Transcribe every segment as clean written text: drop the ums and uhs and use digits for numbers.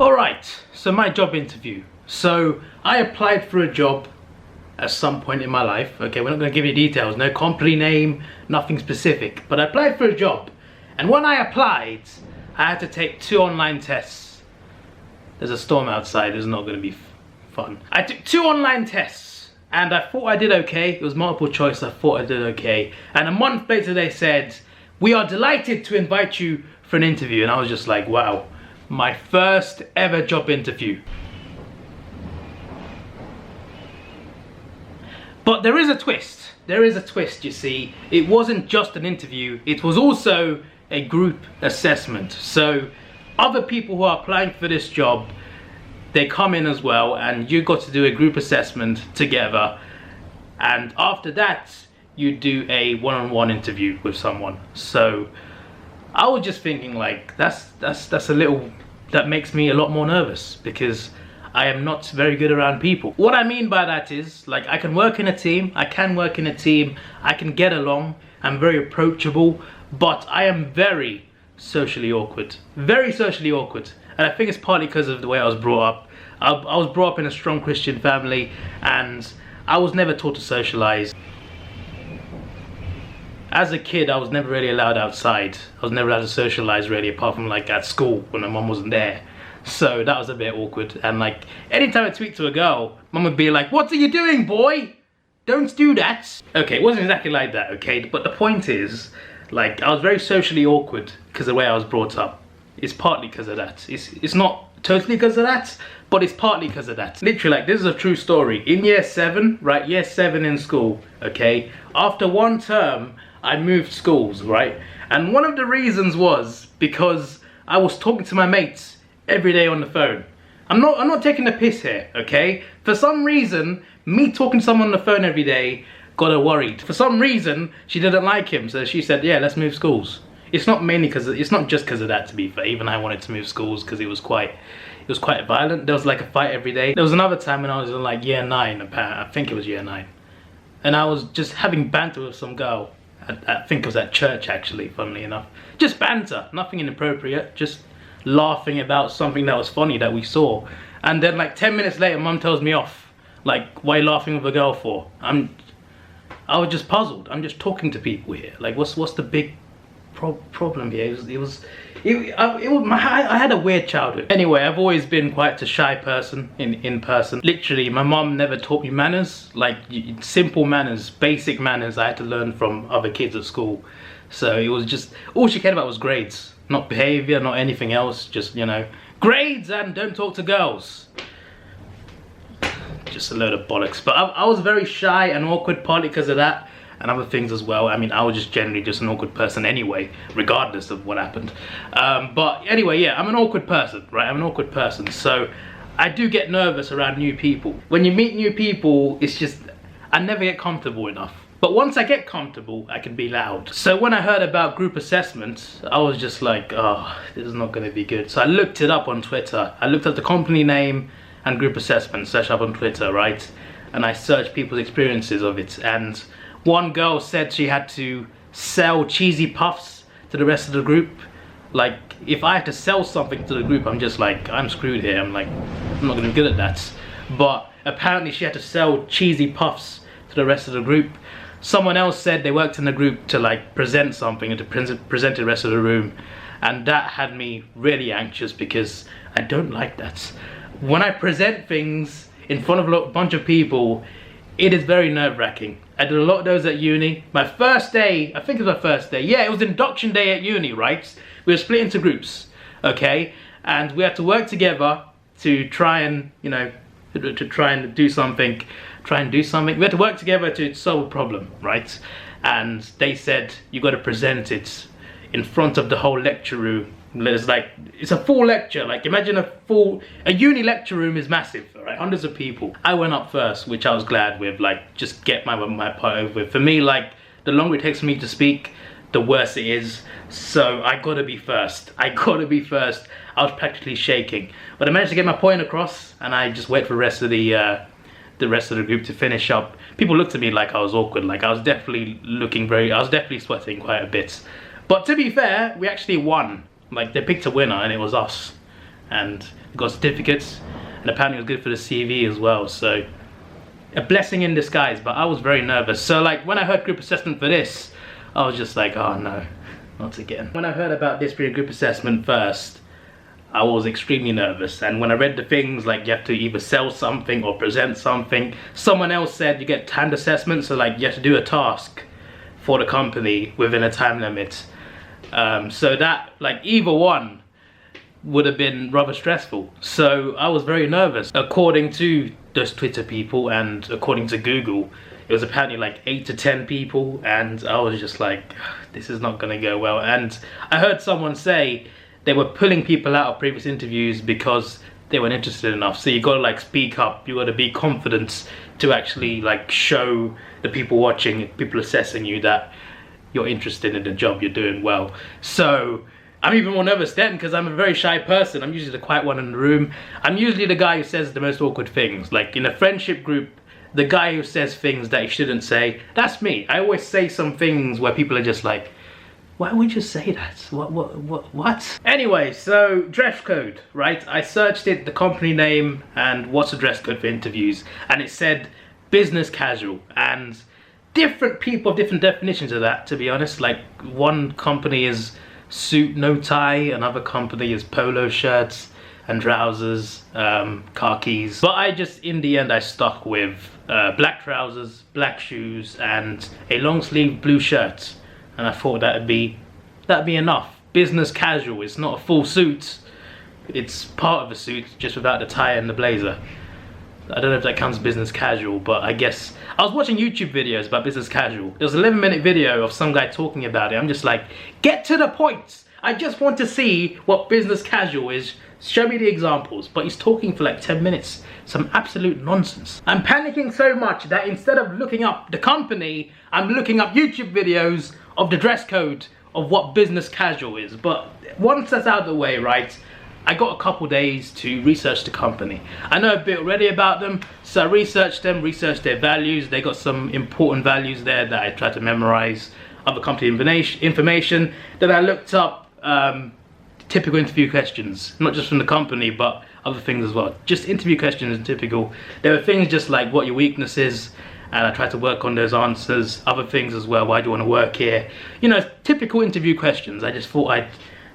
Alright, so my job interview. So I applied for a job at some point in my life. Okay, we're not going to give you details, no company name, nothing specific. But I applied for a job. And when I applied, I had to take 2 online tests. There's a storm outside, it's not going to be fun. I took 2 online tests and I thought I did okay. It was multiple choice, I thought I did okay. And a month later they said, "We are delighted to invite you for an interview." And I was just like, wow. My first ever job interview. But there is a twist. There is a twist, you see. It wasn't just an interview, it was also a group assessment. So other people who are applying for this job, they come in as well and you got to do a group assessment together. And after that, you do a one-on-one interview with someone. So I was just thinking like, that's a little, that makes me a lot more nervous because I am not very good around people. What I mean by that is, like, I can work in a team, I can get along, I'm very approachable, but I am very socially awkward. Very socially awkward. And I think it's partly because of the way I was brought up. I was brought up in a strong Christian family and I was never taught to socialize. As a kid, I was never really allowed outside. I was never allowed to socialize really, apart from like at school when my mum wasn't there. So that was a bit awkward. And like, anytime I speak to a girl, mum would be like, "What are you doing, boy? Don't do that." Okay, it wasn't exactly like that, okay? But the point is, like, I was very socially awkward because of the way I was brought up. It's partly because of that. It's not totally because of that, but it's partly because of that. Literally, like, this is a true story. In year 7, right, year 7 in school, okay? After 1 term, I moved schools, right? And one of the reasons was because I was talking to my mates every day on the phone. I'm not taking the piss here, okay? For some reason, me talking to someone on the phone every day got her worried. For some reason, she didn't like him, so she said, "Yeah, let's move schools." It's not mainly because, it's not just because of that, to be fair. Even I wanted to move schools because it was quite violent. There was like a fight every day. There was another time when I was in like year 9, apparently. I think it was year 9. And I was just having banter with some girl. I think it was at church actually, funnily enough. Just banter, nothing inappropriate, just laughing about something that was funny that we saw. And then like 10 minutes later, mum tells me off. Like, "Why are you laughing with a girl for?" I was just puzzled. I'm just talking to people here. Like, what's the big problem here? I had a weird childhood. Anyway, I've always been quite a shy person in person. Literally, my mom never taught me manners. Like, simple manners, basic manners I had to learn from other kids at school. So it was just, all she cared about was grades. Not behavior, not anything else. Just, you know, grades and don't talk to girls. Just a load of bollocks. But I was very shy and awkward, partly because of that and other things as well. I mean, I was just generally just an awkward person anyway, regardless of what happened. But anyway, yeah, I'm an awkward person, right? I'm an awkward person. So I do get nervous around new people. When you meet new people, it's just, I never get comfortable enough. But once I get comfortable, I can be loud. So when I heard about group assessments, I was just like, oh, this is not gonna be good. So I looked it up on Twitter. I looked at the company name and group assessment, search up on Twitter, right? And I searched people's experiences of it. And one girl said she had to sell cheesy puffs to the rest of the group. Like, if I had to sell something to the group, I'm just like, I'm screwed here. I'm like, I'm not gonna be good at that. But apparently she had to sell cheesy puffs to the rest of the group. Someone else said they worked in the group to like present something and to present to the rest of the room. And that had me really anxious because I don't like that. When I present things in front of a bunch of people, it is very nerve-wracking. I did a lot of those at uni. My first day, I think it was my first day. Yeah, it was induction day at uni, right? We were split into groups, okay? And we had to work together to try and, you know, to try and do something. We had to work together to solve a problem, right? And they said, you got to present it in front of the whole lecture room. There's like, it's a full lecture. Like, imagine a uni lecture room is massive, right? Hundreds of people. I went up first, which I was glad with, like, just get my part over with. For me, like, the longer it takes for me to speak, the worse it is. So I gotta be first. I was practically shaking. But I managed to get my point across and I just wait for the rest of the group to finish up. People looked at me like I was awkward. Like, I was definitely sweating quite a bit. But to be fair, we actually won. Like, they picked a winner and it was us. and got certificates, and apparently it was good for the CV as well. So a blessing in disguise, but I was very nervous. So like when I heard group assessment for this, I was just like, oh no, not again. When I heard about this being a group assessment first, I was extremely nervous, and when I read the things like you have to either sell something or present something, someone else said you get timed assessment, so like you have to do a task for the company within a time limit. So that, like, either one would have been rather stressful. So I was very nervous. According to those Twitter people and according to Google, it was apparently like 8 to 10 people, and I was just like, this is not gonna go well. And I heard someone say they were pulling people out of previous interviews because they weren't interested enough. So you gotta like speak up, you gotta be confident to actually like show the people watching, people assessing you, that you're interested in the job, you're doing well. So I'm even more nervous then because I'm a very shy person. I'm usually the quiet one in the room. I'm usually the guy who says the most awkward things. Like in a friendship group, the guy who says things that he shouldn't say, that's me. I always say some things where people are just like, why would you say that? What? Anyway, so dress code, right? I searched it, the company name, and what's the dress code for interviews, and it said business casual. And different people have different definitions of that, to be honest. Like one company is suit, no tie, another company is polo shirts and trousers, khakis. But I just, in the end, I stuck with black trousers, black shoes, and a long sleeve blue shirt. And I thought that'd be enough. Business casual, it's not a full suit. It's part of a suit, just without the tie and the blazer. I don't know if that counts business casual, but I guess. I was watching YouTube videos about business casual. There was an 11-minute video of some guy talking about it. I'm just like, get to the point. I just want to see what business casual is. Show me the examples. But he's talking for like 10 minutes. Some absolute nonsense. I'm panicking so much that instead of looking up the company, I'm looking up YouTube videos of the dress code of what business casual is. But once that's out of the way, right, I got a couple days to research the company. I know a bit already about them, so I researched them, researched their values. They got some important values there that I tried to memorize, other company information. Then I looked up typical interview questions, not just from the company, but other things as well. Just interview questions and typical. There were things just like what your weakness is, and I tried to work on those answers. Other things as well, why do you want to work here? You know, typical interview questions. I just thought I'd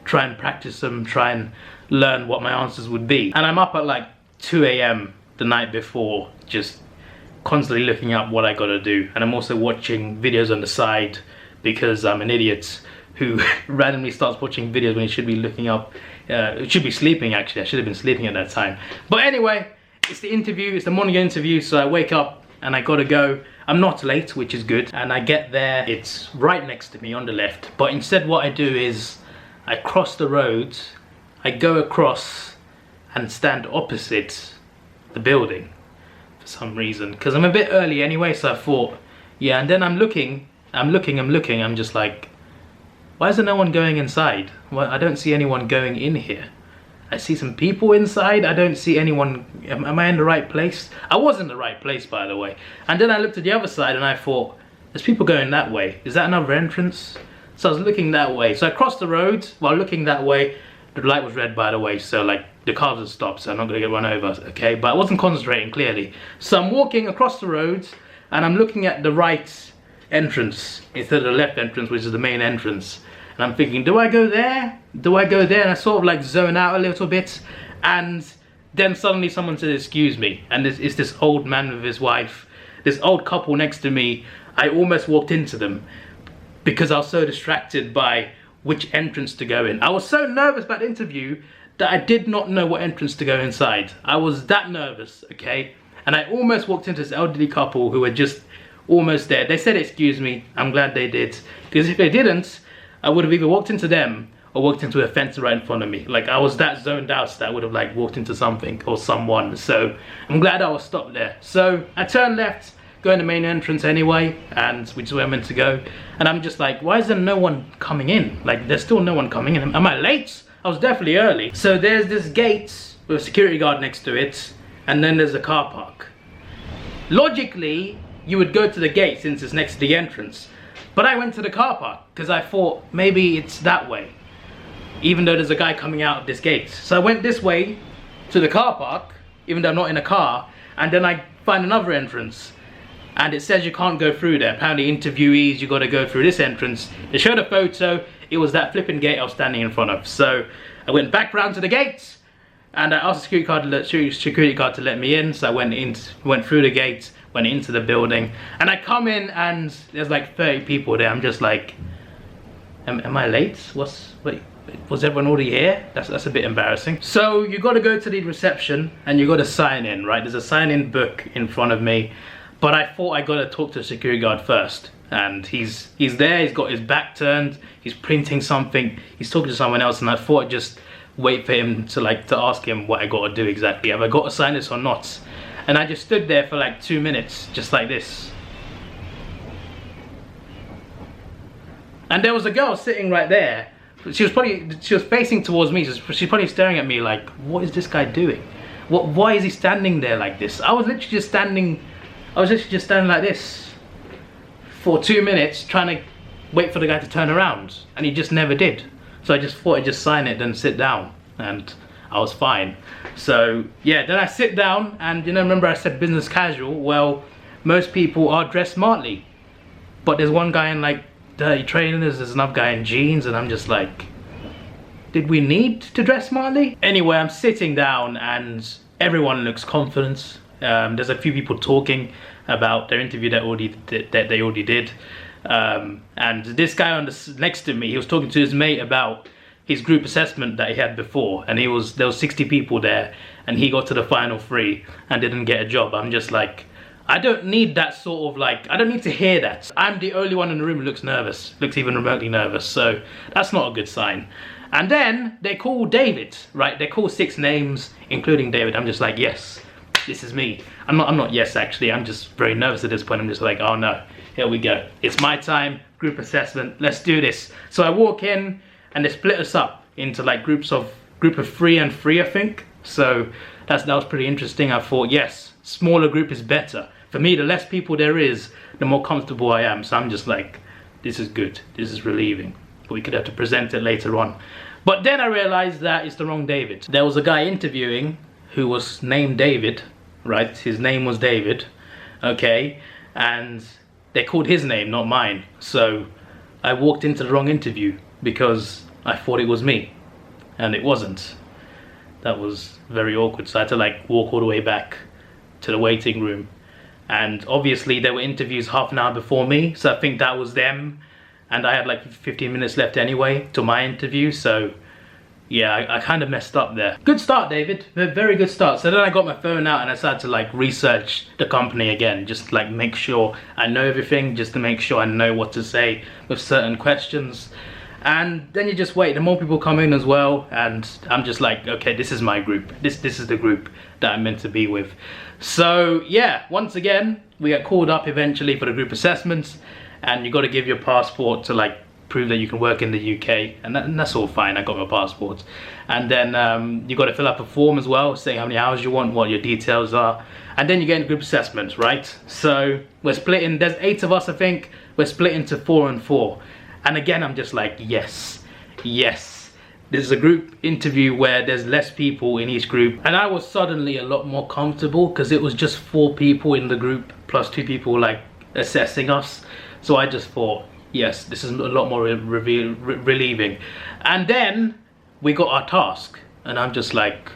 try and practice them, try and learn what my answers would be. And I'm up at like 2 AM the night before, just constantly looking up what I gotta do. And I'm also watching videos on the side because I'm an idiot who randomly starts watching videos when he should be looking up, should be sleeping actually. I should have been sleeping at that time. But anyway, it's the interview, it's the morning interview, so I wake up and I gotta go. I'm not late, which is good. And I get there, it's right next to me on the left. But instead what I do is I cross the road, I go across and stand opposite the building for some reason. Because I'm a bit early anyway, so I thought, yeah, and then I'm looking, I'm just like, why is there no one going inside? Well, I don't see anyone going in here. I see some people inside, I don't see anyone. Am I in the right place? I was in the right place, by the way. And then I looked at the other side and I thought, there's people going that way. Is that another entrance? So I was looking that way. So I crossed the road while looking that way. The light was red, by the way, so like the cars had stopped, so I'm not gonna get run over, okay? But I wasn't concentrating clearly. So I'm walking across the road and I'm looking at the right entrance instead of the left entrance, which is the main entrance. And I'm thinking, do I go there? Do I go there? And I sort of like zone out a little bit. And then suddenly someone says, excuse me. And it's this old man with his wife, this old couple next to me. I almost walked into them because I was so distracted by which entrance to go in. I was so nervous about the interview that I did not know what entrance to go inside. I was that nervous, okay? And I almost walked into this elderly couple who were just almost there. They said, excuse me. I'm glad they did. Because if they didn't, I would have either walked into them or walked into a fence right in front of me. Like I was that zoned out that I would have like walked into something or someone. So I'm glad I was stopped there. So I turned left, go in the main entrance anyway, and which is where I'm meant to go. And I'm just like, why is there no one coming in? Like there's still no one coming in. Am I late? I was definitely early. So there's this gate with a security guard next to it, and then there's a car park. Logically, you would go to the gate since it's next to the entrance. But I went to the car park because I thought maybe it's that way. even though there's a guy coming out of this gate. So I went this way to the car park, even though I'm not in a car, and then I find another entrance, and it says you can't go through there. Apparently interviewees, you got to go through this entrance. They showed a photo, it was that flipping gate I was standing in front of. So I went back round to the gate, and I asked the security guard to let me in. So I went through the gate, went into the building, and I come in and there's like 30 people there. I'm just like, am I late? Wait, was everyone already here? That's a bit embarrassing. So you got to go to the reception and you got to sign in, right? There's a sign-in book in front of me, but I thought I got to talk to the security guard first. And he's there, he's got his back turned, he's printing something, he's talking to someone else, and I thought I'd just wait for him to ask him what I got to do exactly. Have I got to sign this or not? And I just stood there for like 2 minutes, just like this. And there was a girl sitting right there. She was facing towards me. She's probably staring at me like, what is this guy doing? Why is he standing there like this? I was literally just standing like this for 2 minutes trying to wait for the guy to turn around, and he just never did. So I just thought I'd just sign it and sit down, and I was fine. So yeah, then I sit down, and remember I said business casual? Well, most people are dressed smartly, but there's one guy in like dirty trainers, there's another guy in jeans, and I'm just like, did we need to dress smartly? Anyway, I'm sitting down and everyone looks confident. There's a few people talking about their interview that they already did. And this guy next to me, he was talking to his mate about his group assessment that he had before, and there was 60 people there, and he got to the final 3 and didn't get a job. I'm just like, I don't need that sort of I don't need to hear that. I'm the only one in the room who looks nervous, looks even remotely nervous, so that's not a good sign. And then they call David, right? They call 6 names, including David. I'm just like, yes, this is me. I'm not yes, actually, I'm just very nervous at this point. I'm just like, oh no, here we go. It's my time, group assessment, let's do this. So I walk in, and they split us up into like group of 3 and 3, I think. So that was pretty interesting. I thought, yes, smaller group is better. For me, the less people there is, the more comfortable I am. So I'm just like, this is good, this is relieving. But we could have to present it later on. But then I realized that it's the wrong David. There was a guy interviewing who was named David, right? His name was David, okay? And they called his name, not mine. So I walked into the wrong interview because I thought it was me, and it wasn't. That was very awkward. So I had to like walk all the way back to the waiting room. And obviously there were interviews half an hour before me, so I think that was them. And I had like 15 minutes left anyway to my interview, so yeah, I kind of messed up there. Good start, David, very good start. So then I got my phone out and I started to like research the company again, just like make sure I know everything, just to make sure I know what to say with certain questions. And then you just wait, the more people come in as well, and I'm just like, okay, this is my group. This is the group that I'm meant to be with. So yeah, once again, we get called up eventually for the group assessments, and you got to give your passport to like prove that you can work in the UK, and that's all fine. I got my passport. And then you got to fill up a form as well, saying how many hours you want, what your details are, and then you get into group assessments, right? So we're split in, there's 8 of us, I think. We're split into 4 and 4. And again, I'm just like, yes, yes. This is a group interview where there's less people in each group. And I was suddenly a lot more comfortable because it was just 4 people in the group plus 2 people like assessing us. So I just thought, yes, this is a lot more relieving. And then we got our task. And I'm just like,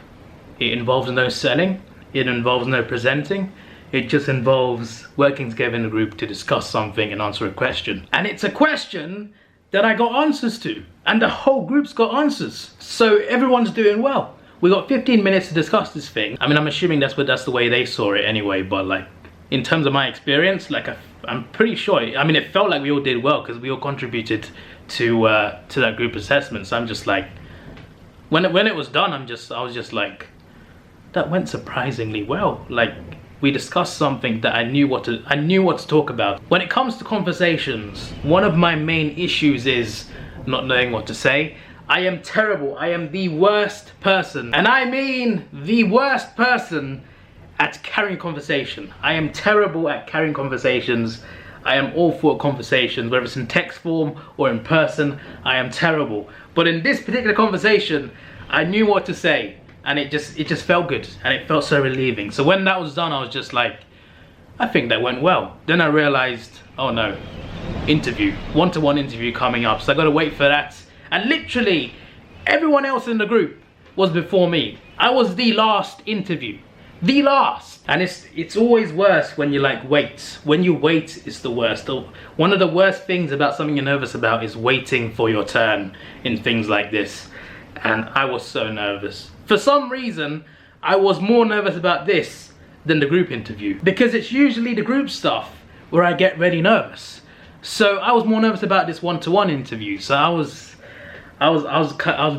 it involves no selling. It involves no presenting. It just involves working together in a group to discuss something and answer a question. And it's a question that I got answers to, and the whole group's got answers. So everyone's doing well. We got 15 minutes to discuss this thing. I mean, I'm assuming that's the way they saw it anyway, but like, in terms of my experience, like I'm pretty sure, I mean, it felt like we all did well because we all contributed to that group assessment. So I'm just like, when it was done, I was just like, that went surprisingly well. Like, we discussed something that I knew what to talk about. When it comes to conversations, one of my main issues is not knowing what to say. I am terrible. I am the worst person, and I mean the worst person, at carrying conversation. I am terrible at carrying conversations. I am awful at conversations, whether it's in text form or in person. I am terrible. But in this particular conversation, I knew what to say, and it just felt good, and it felt so relieving. So when that was done, I was just like, I think that went well. Then I realized, oh no, interview, one-to-one interview coming up. So I got to wait for that. And literally, everyone else in the group was before me. I was the last interview. The last. And it's always worse when you like wait. When you wait, it's the worst. One of the worst things about something you're nervous about is waiting for your turn in things like this. And I was so nervous. For some reason, I was more nervous about this than the group interview, because it's usually the group stuff where I get really nervous. So I was more nervous about this one-to-one interview. So I was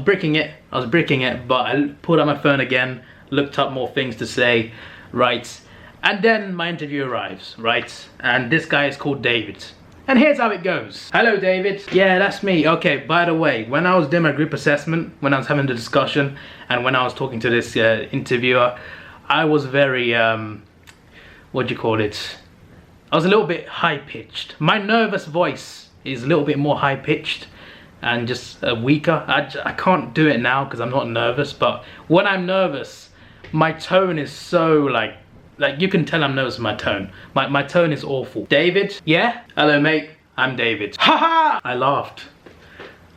bricking it. But I pulled out my phone again, looked up more things to say, right? And then my interview arrives, right? And this guy is called David. And here's how it goes. Hello, David. Yeah, that's me. Okay, by the way, when I was doing my group assessment, when I was having the discussion, and when I was talking to this interviewer, I was very, what do you call it? I was a little bit high-pitched. My nervous voice is a little bit more high-pitched and just weaker. I can't do it now because I'm not nervous, but when I'm nervous, my tone is so like you can tell I'm nervous with my tone. My tone is awful. David? Yeah? Hello, mate. I'm David. Haha! I laughed.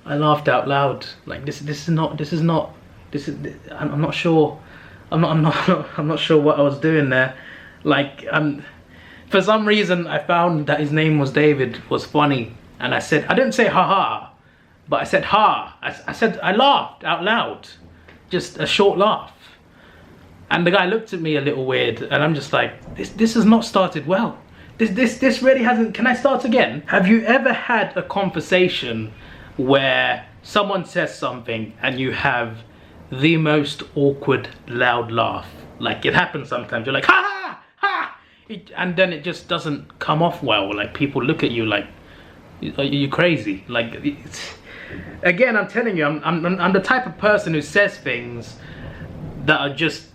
I laughed out loud. Like I'm not sure. I'm not sure what I was doing there. Like for some reason I found that his name was David was funny, and I said, I didn't say haha, but I said ha. I laughed out loud. Just a short laugh. And the guy looked at me a little weird, and I'm just like, this has not started well. This really hasn't. Can I start again? Have you ever had a conversation where someone says something and you have the most awkward loud laugh? Like, it happens sometimes. You're like, ha ha ha, and then it just doesn't come off well. Like, people look at you like, are you crazy? Like, again, I'm telling you, I'm the type of person who says things that are just,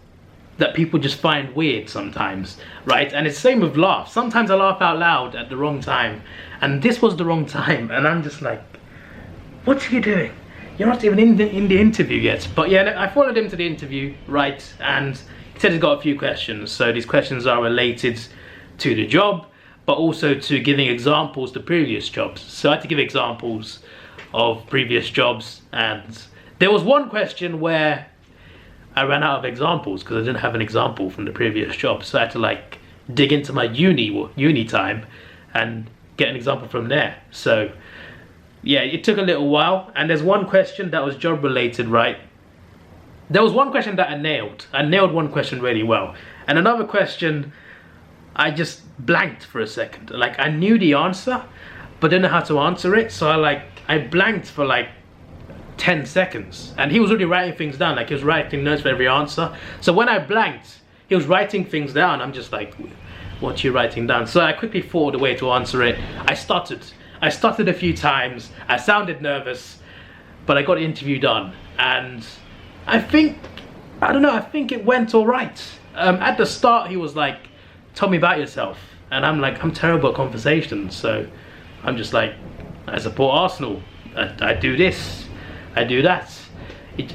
that people just find weird sometimes, right? And it's the same with laughs. Sometimes I laugh out loud at the wrong time, and this was the wrong time, and I'm just like, what are you doing? You're not even in the interview yet. But yeah, I followed him to the interview, right? And he said he's got a few questions. So these questions are related to the job, but also to giving examples to previous jobs. So I had to give examples of previous jobs, and there was one question where I ran out of examples because I didn't have an example from the previous job. So I had to like dig into my uni time and get an example from there. So yeah, it took a little while. And there's one question that was job related, right? There was one question that I nailed. I nailed one question really well. And another question, I just blanked for a second. Like, I knew the answer, but didn't know how to answer it. So I blanked for like 10 seconds, and he was already writing things down. Like, he was writing notes for every answer. So when I blanked, he was writing things down. I'm just like, what are you writing down? So I quickly thought of the way to answer it. I stuttered a few times. I sounded nervous, but I got the interview done. And I think it went all right. At the start, he was like, tell me about yourself. And I'm like, I'm terrible at conversations. So I'm just like, I support Arsenal. I do this. I do that.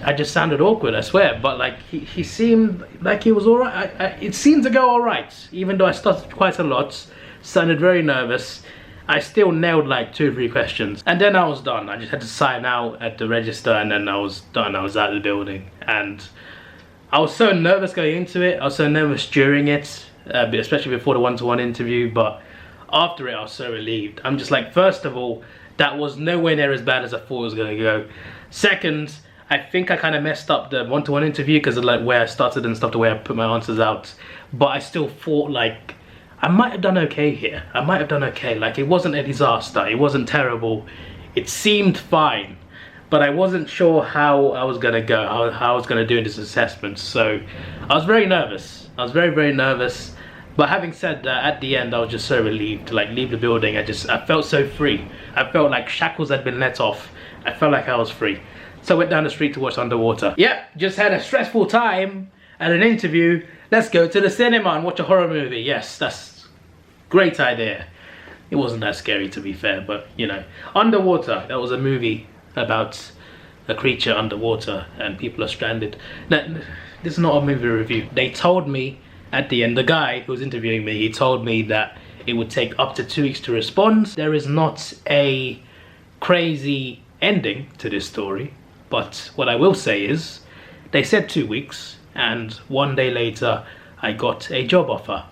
I just sounded awkward, I swear. But like, he seemed like he was all right. It seemed to go all right, even though I stuttered quite a lot, sounded very nervous. I still nailed like 2 or 3 questions, and then I was done. I just had to sign out at the register, and then I was done. I was out of the building, and I was so nervous going into it. I was so nervous during it, especially before the one-to-one interview. But after it, I was so relieved. I'm just like, first of all, that was nowhere near as bad as I thought it was going to go. Second, I think I kind of messed up the one-to-one interview because of like where I started and stuff, the way I put my answers out. But I still thought like, I might have done okay here. I might have done okay. Like, it wasn't a disaster. It wasn't terrible. It seemed fine. But I wasn't sure how I was going to go, how I was going to do in this assessment. So I was very nervous. I was very, very nervous. But having said that, at the end, I was just so relieved to like leave the building. I felt so free. I felt like shackles had been let off. I felt like I was free. So I went down the street to watch Underwater. Yep, just had a stressful time at an interview. Let's go to the cinema and watch a horror movie. Yes, that's a great idea. it wasn't that scary, to be fair. But you know, Underwater, that was a movie about a creature underwater and people are stranded. Now, this is not a movie review. They told me at the end, the guy who was interviewing me, he told me that it would take up to 2 weeks to respond. There is not a crazy ending to this story, but what I will say is they said 2 weeks, and 1 day later I got a job offer